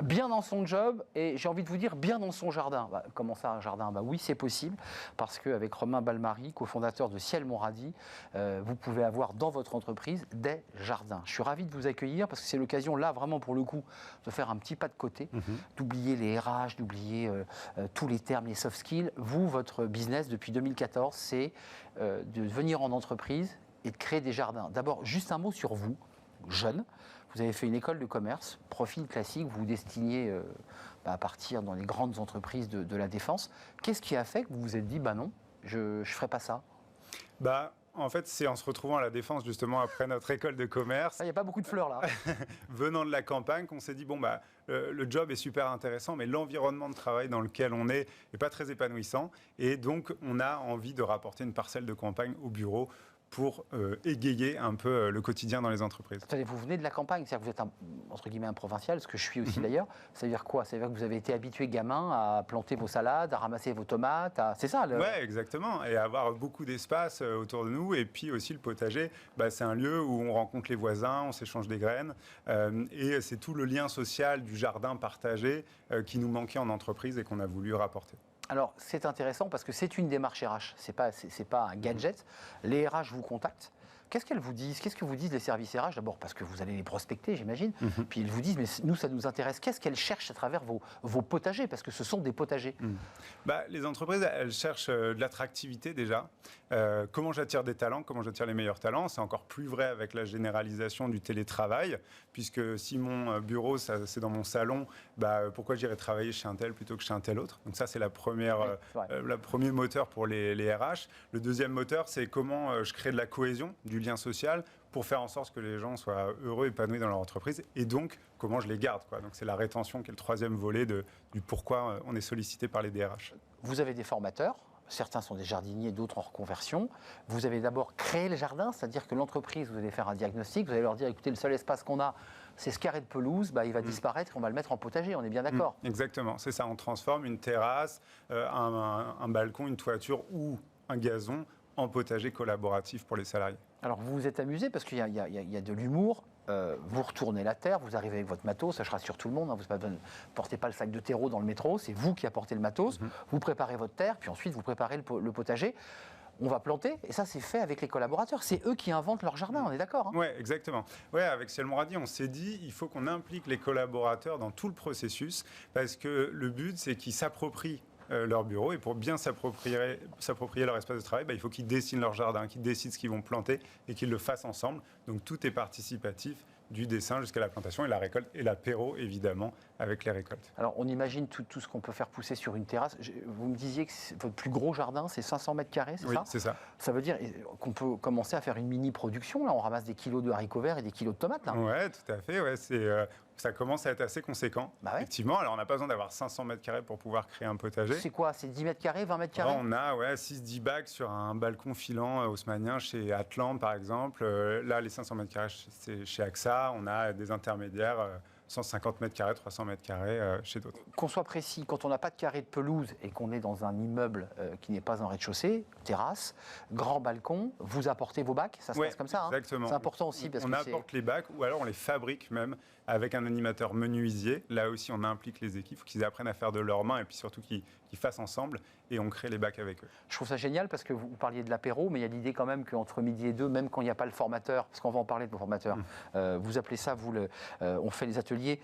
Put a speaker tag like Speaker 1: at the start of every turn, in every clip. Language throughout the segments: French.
Speaker 1: Bien dans son job et j'ai envie de vous dire bien dans son jardin. Comment ça, un jardin? Oui, c'est possible parce qu'avec Romain Balmary, cofondateur de Ciel Monradis, vous pouvez avoir dans votre entreprise des jardins. Je suis ravi de vous accueillir parce que c'est l'occasion là vraiment pour le coup de faire un petit pas de côté, d'oublier les RH, d'oublier tous les termes, les soft skills. Vous, votre business depuis 2014, c'est de venir en entreprise et de créer des jardins. D'abord, juste un mot sur vous, jeune. Vous avez fait une école de commerce, profil classique, vous vous destiniez à partir dans les grandes entreprises de la défense. Qu'est-ce qui a fait que vous vous êtes dit, non, je ne ferai pas ça?
Speaker 2: En fait, c'est en se retrouvant à la Défense, justement, après notre école de commerce.
Speaker 1: Il n'y a pas beaucoup de fleurs, là.
Speaker 2: Venant de la campagne, qu'on s'est dit, le job est super intéressant, mais l'environnement de travail dans lequel on est n'est pas très épanouissant. Et donc, on a envie de rapporter une parcelle de campagne au bureau pour égayer un peu le quotidien dans les entreprises.
Speaker 1: Attendez, vous venez de la campagne, c'est-à-dire que vous êtes entre guillemets un provincial, ce que je suis aussi d'ailleurs. Ça veut dire quoi? Ça veut dire que vous avez été habitué gamin à planter vos salades, à ramasser vos tomates, c'est ça
Speaker 2: Oui, exactement. Et avoir beaucoup d'espace autour de nous. Et puis aussi le potager, c'est un lieu où on rencontre les voisins, on s'échange des graines. Et c'est tout le lien social du jardin partagé qui nous manquait en entreprise et qu'on a voulu rapporter.
Speaker 1: Alors, c'est intéressant parce que c'est une démarche RH, c'est pas un gadget. Les RH vous contactent. Qu'est-ce qu'elles vous disent? Qu'est-ce que vous disent les services RH? D'abord parce que vous allez les prospecter, j'imagine. Puis ils vous disent, mais nous, ça nous intéresse. Qu'est-ce qu'elles cherchent à travers vos potagers? Parce que ce sont des potagers.
Speaker 2: Les entreprises, elles cherchent de l'attractivité déjà. Comment j'attire des talents? Comment j'attire les meilleurs talents? C'est encore plus vrai avec la généralisation du télétravail. Puisque si mon bureau, c'est dans mon salon, pourquoi j'irais travailler chez un tel plutôt que chez un tel autre? Donc ça, c'est le premier moteur pour les RH. Le deuxième moteur, c'est comment je crée de la cohésion, du lien social pour faire en sorte que les gens soient heureux, épanouis dans leur entreprise et donc comment je les garde. Donc c'est la rétention qui est le troisième volet du pourquoi on est sollicité par les DRH.
Speaker 1: Vous avez des formateurs, certains sont des jardiniers, d'autres en reconversion. Vous avez d'abord créé le jardin, c'est-à-dire que l'entreprise, vous allez faire un diagnostic, vous allez leur dire, écoutez, le seul espace qu'on a, c'est ce carré de pelouse, il va disparaître, on va le mettre en potager, on est bien d'accord?
Speaker 2: Exactement, c'est ça, on transforme une terrasse, un balcon, une toiture ou un gazon en potager collaboratif pour les salariés.
Speaker 1: Alors vous vous êtes amusé parce qu'il y a de l'humour, vous retournez la terre, vous arrivez avec votre matos, ça je rassure tout le monde, vous ne portez pas le sac de terreau dans le métro, c'est vous qui apportez le matos, vous préparez votre terre, puis ensuite vous préparez le potager. On va planter, et ça c'est fait avec les collaborateurs, c'est eux qui inventent leur jardin, on est d'accord?
Speaker 2: Oui, exactement. Ouais, avec Ciel Monradis, on s'est dit, il faut qu'on implique les collaborateurs dans tout le processus, parce que le but c'est qu'ils s'approprient leur bureau, et pour bien s'approprier leur espace de travail, il faut qu'ils dessinent leur jardin, qu'ils décident ce qu'ils vont planter et qu'ils le fassent ensemble. Donc tout est participatif, du dessin jusqu'à la plantation et la récolte et l'apéro évidemment avec les récoltes.
Speaker 1: Alors on imagine tout ce qu'on peut faire pousser sur une terrasse. Vous me disiez que votre plus gros jardin c'est 500 mètres carrés, c'est ça?
Speaker 2: Oui, c'est ça.
Speaker 1: Ça veut dire qu'on peut commencer à faire une mini-production, là on ramasse des kilos de haricots verts et des kilos de tomates là.
Speaker 2: Oui, tout à fait, ça commence à être assez conséquent, effectivement. Alors on n'a pas besoin d'avoir 500 mètres carrés pour pouvoir créer un potager.
Speaker 1: C'est quoi? C'est 10 mètres carrés, 20 mètres carrés?
Speaker 2: On a 6-10 bacs sur un balcon filant haussmannien chez Atlan par exemple. Là les 500 mètres carrés c'est chez AXA, on a des intermédiaires 150 mètres carrés, 300 mètres carrés chez d'autres.
Speaker 1: Qu'on soit précis, quand on n'a pas de carré de pelouse et qu'on est dans un immeuble qui n'est pas en rez-de-chaussée, terrasse, grand balcon, vous apportez vos bacs, ça se passe comme ça.
Speaker 2: Exactement.
Speaker 1: C'est important aussi parce
Speaker 2: on apporte les bacs ou alors on les fabrique même avec un animateur menuisier. Là aussi, on implique les équipes, il faut qu'ils apprennent à faire de leurs mains et puis surtout qu'ils fassent ensemble et on crée les bacs avec eux.
Speaker 1: Je trouve ça génial parce que vous parliez de l'apéro, mais il y a l'idée quand même qu'entre midi et deux, même quand il n'y a pas le formateur, parce qu'on va en parler de vos formateurs, vous appelez ça, on fait les ateliers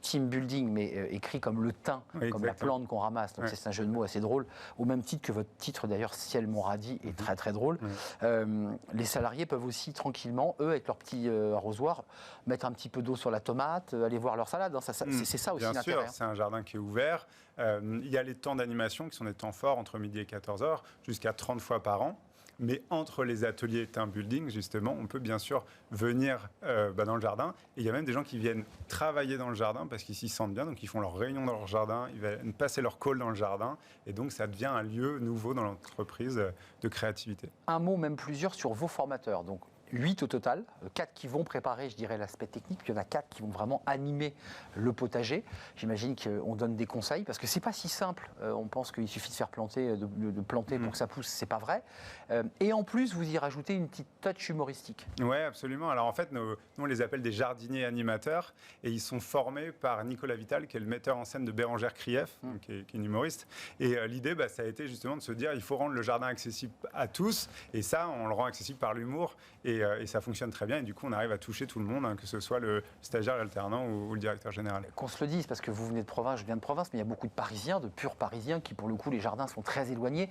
Speaker 1: team building, mais écrit comme le thym, comme la plante qu'on ramasse. Donc c'est un jeu de mots assez drôle, au même titre que votre titre d'ailleurs, Ciel Monradis, est très très drôle. Les salariés peuvent aussi tranquillement, eux, avec leur petit arrosoir, mettre un petit peu d'eau sur la tomate, aller voir leur salade. C'est ça aussi l'intérêt.
Speaker 2: Bien sûr, c'est un jardin qui est ouvert. Il y a les temps d'animation qui sont des temps forts entre midi et 14h, jusqu'à 30 fois par an. Mais entre les ateliers team building, justement, on peut bien sûr venir dans le jardin. Et il y a même des gens qui viennent travailler dans le jardin parce qu'ils s'y sentent bien. Donc, ils font leur réunion dans leur jardin, ils viennent passer leur call dans le jardin. Et donc, ça devient un lieu nouveau dans l'entreprise de créativité.
Speaker 1: Un mot, même plusieurs, sur vos formateurs. Donc, 8 au total, 4 qui vont préparer, je dirais, l'aspect technique, puis il y en a 4 qui vont vraiment animer le potager. J'imagine qu'on donne des conseils, parce que c'est pas si simple. On pense qu'il suffit de faire planter, de planter pour que ça pousse, c'est pas vrai. Et en plus, vous y rajoutez une petite touch humoristique.
Speaker 2: Oui, absolument. Alors en fait, nous, on les appelle des jardiniers animateurs, et ils sont formés par Nicolas Vital, qui est le metteur en scène de Bérengère Krief, qui est une humoriste. Et l'idée, ça a été justement de se dire, il faut rendre le jardin accessible à tous, et ça, on le rend accessible par l'humour, et ça fonctionne très bien. Et du coup, on arrive à toucher tout le monde, hein, que ce soit le stagiaire, l'alternant ou le directeur général.
Speaker 1: Qu'on se le dise, parce que vous venez de province, je viens de province, mais il y a beaucoup de Parisiens, de purs Parisiens, qui pour le coup, les jardins sont très éloignés.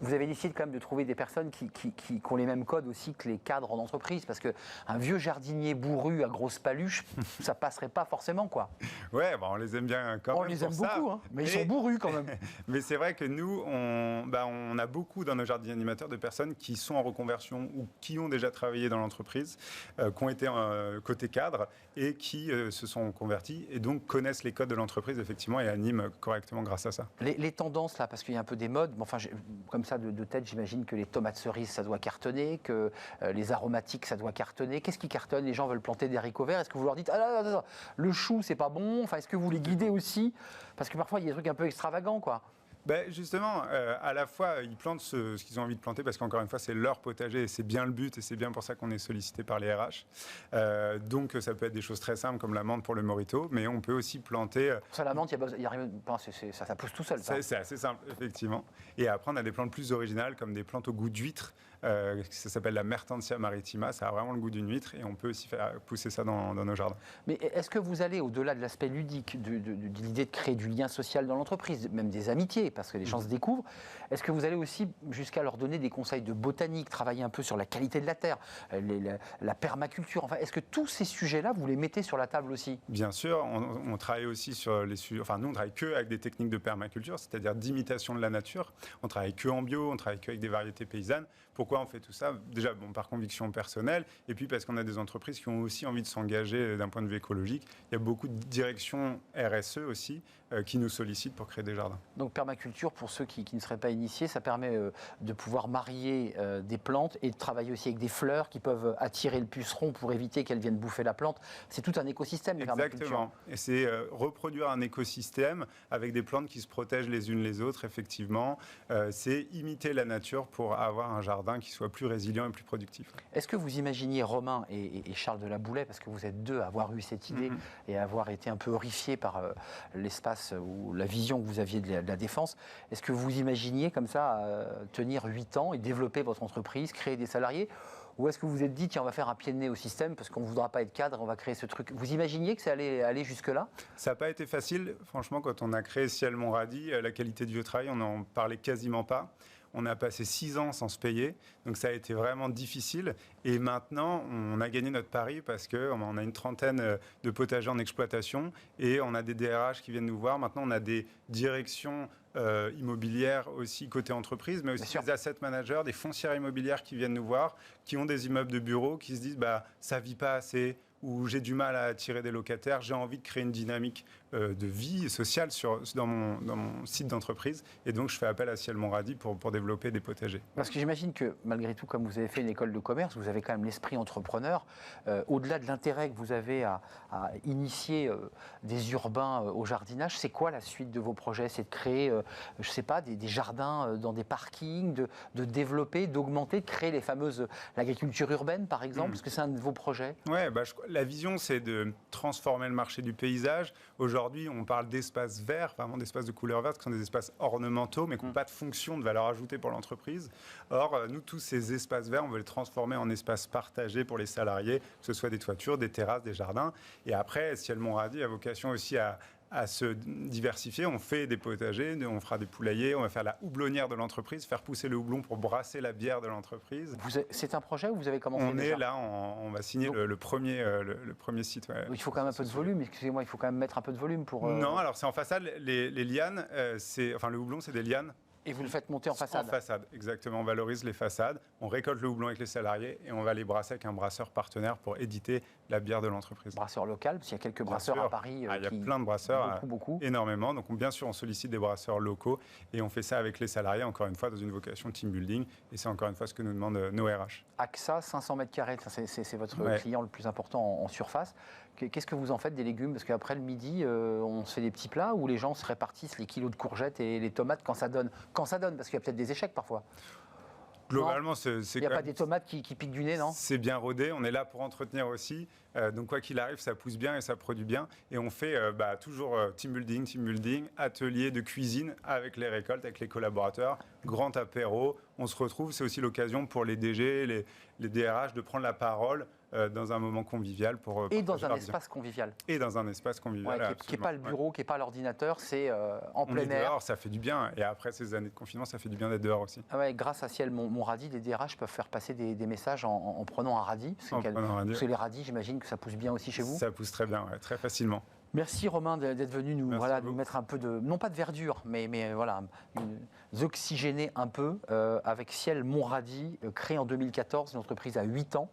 Speaker 1: Vous avez décidé quand même de trouver des personnes qui ont les mêmes codes aussi que les cadres en entreprise, parce qu'un vieux jardinier bourru à grosse paluche, ça passerait pas forcément, quoi.
Speaker 2: Ouais, on les aime bien quand même.
Speaker 1: On les aime
Speaker 2: ça.
Speaker 1: beaucoup, hein, mais ils sont bourrus quand même.
Speaker 2: Mais c'est vrai que nous, on a beaucoup dans nos jardiniers animateurs de personnes qui sont en reconversion ou qui ont déjà travaillé dans l'entreprise, qui ont été côté cadre et qui se sont convertis et donc connaissent les codes de l'entreprise effectivement et animent correctement grâce à ça.
Speaker 1: Les tendances là, parce qu'il y a un peu des modes, enfin, comme ça de tête, j'imagine que les tomates cerises, ça doit cartonner, que les aromatiques, ça doit cartonner. Qu'est-ce qui cartonne? Les gens veulent planter des haricots verts. Est-ce que vous leur dites, ah, non, le chou, c'est pas bon? Enfin, est-ce que vous les guidez aussi? Parce que parfois, il y a des trucs un peu extravagants, quoi.
Speaker 2: Justement, à la fois, ils plantent ce qu'ils ont envie de planter parce qu'encore une fois, c'est leur potager et c'est bien le but et c'est bien pour ça qu'on est sollicité par les RH. Donc, ça peut être des choses très simples comme la menthe pour le morito, mais on peut aussi planter...
Speaker 1: Ça, la menthe, ça pousse tout seul.
Speaker 2: C'est assez simple, effectivement. Et après, on a des plantes plus originales comme des plantes au goût d'huître. Ça s'appelle la Mertensia maritima, ça a vraiment le goût d'une huître et on peut aussi faire pousser ça dans nos jardins.
Speaker 1: Mais est-ce que vous allez au-delà de l'aspect ludique, de l'idée de créer du lien social dans l'entreprise, même des amitiés, parce que les gens se découvrent, est-ce que vous allez aussi jusqu'à leur donner des conseils de botanique, travailler un peu sur la qualité de la terre, la permaculture, enfin, est-ce que tous ces sujets-là, vous les mettez sur la table aussi?
Speaker 2: Bien sûr, on travaille aussi sur les sujets, enfin nous on travaille que avec des techniques de permaculture, c'est-à-dire d'imitation de la nature, on travaille que en bio, on travaille que avec des variétés paysannes. Pourquoi on fait tout ça? Déjà, par conviction personnelle, et puis parce qu'on a des entreprises qui ont aussi envie de s'engager d'un point de vue écologique. Il y a beaucoup de directions RSE aussi qui nous sollicitent pour créer des jardins.
Speaker 1: Donc permaculture, pour ceux qui ne seraient pas initiés, ça permet de pouvoir marier des plantes et de travailler aussi avec des fleurs qui peuvent attirer le puceron pour éviter qu'elles viennent bouffer la plante. C'est tout un écosystème, la permaculture.
Speaker 2: Exactement. Et c'est reproduire un écosystème avec des plantes qui se protègent les unes les autres, effectivement. C'est imiter la nature pour avoir un jardin qui soit plus résilient et plus productif.
Speaker 1: Est-ce que vous imaginiez Romain et Charles de la Boulaye, parce que vous êtes deux à avoir eu cette idée et à avoir été un peu horrifiés par l'espace ou la vision que vous aviez de la défense, est-ce que vous imaginiez comme ça tenir 8 ans et développer votre entreprise, créer des salariés? Ou est-ce que vous vous êtes dit, tiens, on va faire un pied de nez au système parce qu'on ne voudra pas être cadre, on va créer ce truc? Vous imaginiez que ça allait aller jusque-là?
Speaker 2: Ça n'a pas été facile. Franchement, quand on a créé Ciel Montradi, la qualité du travail, on n'en parlait quasiment pas. On a passé 6 ans sans se payer, donc ça a été vraiment difficile. Et maintenant, on a gagné notre pari parce qu'on a une trentaine de potagers en exploitation et on a des DRH qui viennent nous voir. Maintenant, on a des directions immobilières aussi côté entreprise, mais aussi des asset managers, des foncières immobilières qui viennent nous voir, qui ont des immeubles de bureaux, qui se disent ça ne vit pas assez, ou j'ai du mal à attirer des locataires, j'ai envie de créer une dynamique de vie sociale dans mon site d'entreprise. Et donc, je fais appel à Ciel Montradi pour développer des potagers.
Speaker 1: Parce que j'imagine que, malgré tout, comme vous avez fait une école de commerce, vous avez quand même l'esprit entrepreneur. Au-delà de l'intérêt que vous avez à initier des urbains au jardinage, c'est quoi la suite de vos projets? C'est de créer, je ne sais pas, des jardins dans des parkings, de développer, d'augmenter, de créer l'agriculture urbaine, par exemple? Est-ce que c'est un de vos projets?
Speaker 2: Oui, la vision, c'est de transformer le marché du paysage. Aujourd'hui, on parle d'espaces verts, vraiment d'espaces de couleur verte, qui sont des espaces ornementaux, mais qui n'ont pas de fonction, de valeur ajoutée pour l'entreprise. Or, nous, tous ces espaces verts, on veut les transformer en espaces partagés pour les salariés, que ce soit des toitures, des terrasses, des jardins. Et après, Ciel Montradi a vocation aussi à se diversifier. On fait des potagers, on fera des poulaillers, on va faire la houblonnière de l'entreprise, faire pousser le houblon pour brasser la bière de l'entreprise.
Speaker 1: C'est un projet où vous avez commencé
Speaker 2: déjà? On est là, on va signer le premier site. Ouais.
Speaker 1: Il faut quand même un peu de volume, excusez-moi, il faut quand même mettre un peu de volume pour...
Speaker 2: Non, alors c'est en façade, les lianes, le houblon, c'est des lianes.
Speaker 1: Et vous le faites monter en façade.
Speaker 2: En façade, exactement. On valorise les façades, on récolte le houblon avec les salariés et on va les brasser avec un brasseur partenaire pour éditer la bière de l'entreprise.
Speaker 1: Brasseur local, parce qu'il y a quelques
Speaker 2: Bien
Speaker 1: brasseurs
Speaker 2: sûr.
Speaker 1: à Paris
Speaker 2: Il y a
Speaker 1: qui...
Speaker 2: plein de brasseurs,
Speaker 1: beaucoup.
Speaker 2: énormément. Donc bien sûr, on sollicite des brasseurs locaux et on fait ça avec les salariés, encore une fois, dans une vocation team building. Et c'est encore une fois ce que nous demandent nos RH.
Speaker 1: AXA, 500 mètres carrés, c'est votre
Speaker 2: Ouais.
Speaker 1: client le plus important en surface. Qu'est-ce que vous en faites des légumes? Parce qu'après le midi, on se fait des petits plats où les gens se répartissent les kilos de courgettes et les tomates quand ça donne. Quand ça donne, parce qu'il y a peut-être des échecs parfois.
Speaker 2: Globalement, c'est
Speaker 1: Il n'y a pas des tomates qui piquent du nez, non?
Speaker 2: C'est bien rodé, on est là pour entretenir aussi. Donc quoi qu'il arrive, ça pousse bien et ça produit bien. Et on fait toujours team building, atelier de cuisine avec les récoltes, avec les collaborateurs, grand apéro. On se retrouve, c'est aussi l'occasion pour les DG, les DRH de prendre la parole dans un moment convivial.
Speaker 1: Et dans un espace convivial.
Speaker 2: Et dans un espace convivial.
Speaker 1: Ouais, qui n'est pas le bureau, qui n'est pas l'ordinateur, c'est en plein air.
Speaker 2: Dehors, ça fait du bien. Et après ces années de confinement, ça fait du bien d'être dehors aussi.
Speaker 1: Ah ouais, grâce à Ciel, mon radis, les DRH peuvent faire passer des messages en prenant un radis. Parce que les radis, j'imagine que ça pousse bien aussi chez vous.
Speaker 2: Ça pousse très bien, ouais, très facilement.
Speaker 1: Merci Romain d'être venu nous mettre un peu de, non pas de verdure, mais voilà, nous oxygéner un peu avec Ciel Monradis, créé en 2014, une entreprise à 8 ans.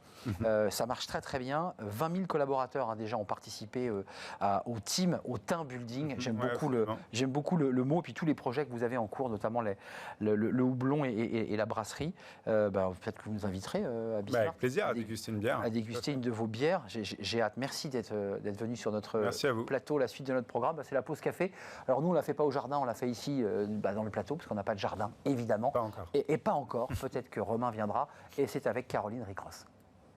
Speaker 1: Ça marche très très bien. 20 000 collaborateurs déjà ont participé au team, au team building. J'aime beaucoup le mot, et puis tous les projets que vous avez en cours, notamment le houblon et la brasserie. Peut-être que vous nous inviterez à Bismarck.
Speaker 2: Avec plaisir, à déguster une bière.
Speaker 1: À déguster une de vos bières. J'ai hâte. Merci d'être venu sur notre plateau, la suite de notre programme. C'est la pause café. Alors nous, on ne l'a fait pas au jardin, on l'a fait ici dans le plateau, parce qu'on n'a pas de jardin, évidemment.
Speaker 2: Pas encore.
Speaker 1: Et pas encore. Peut-être que Romain viendra. Et c'est avec Caroline Ricross.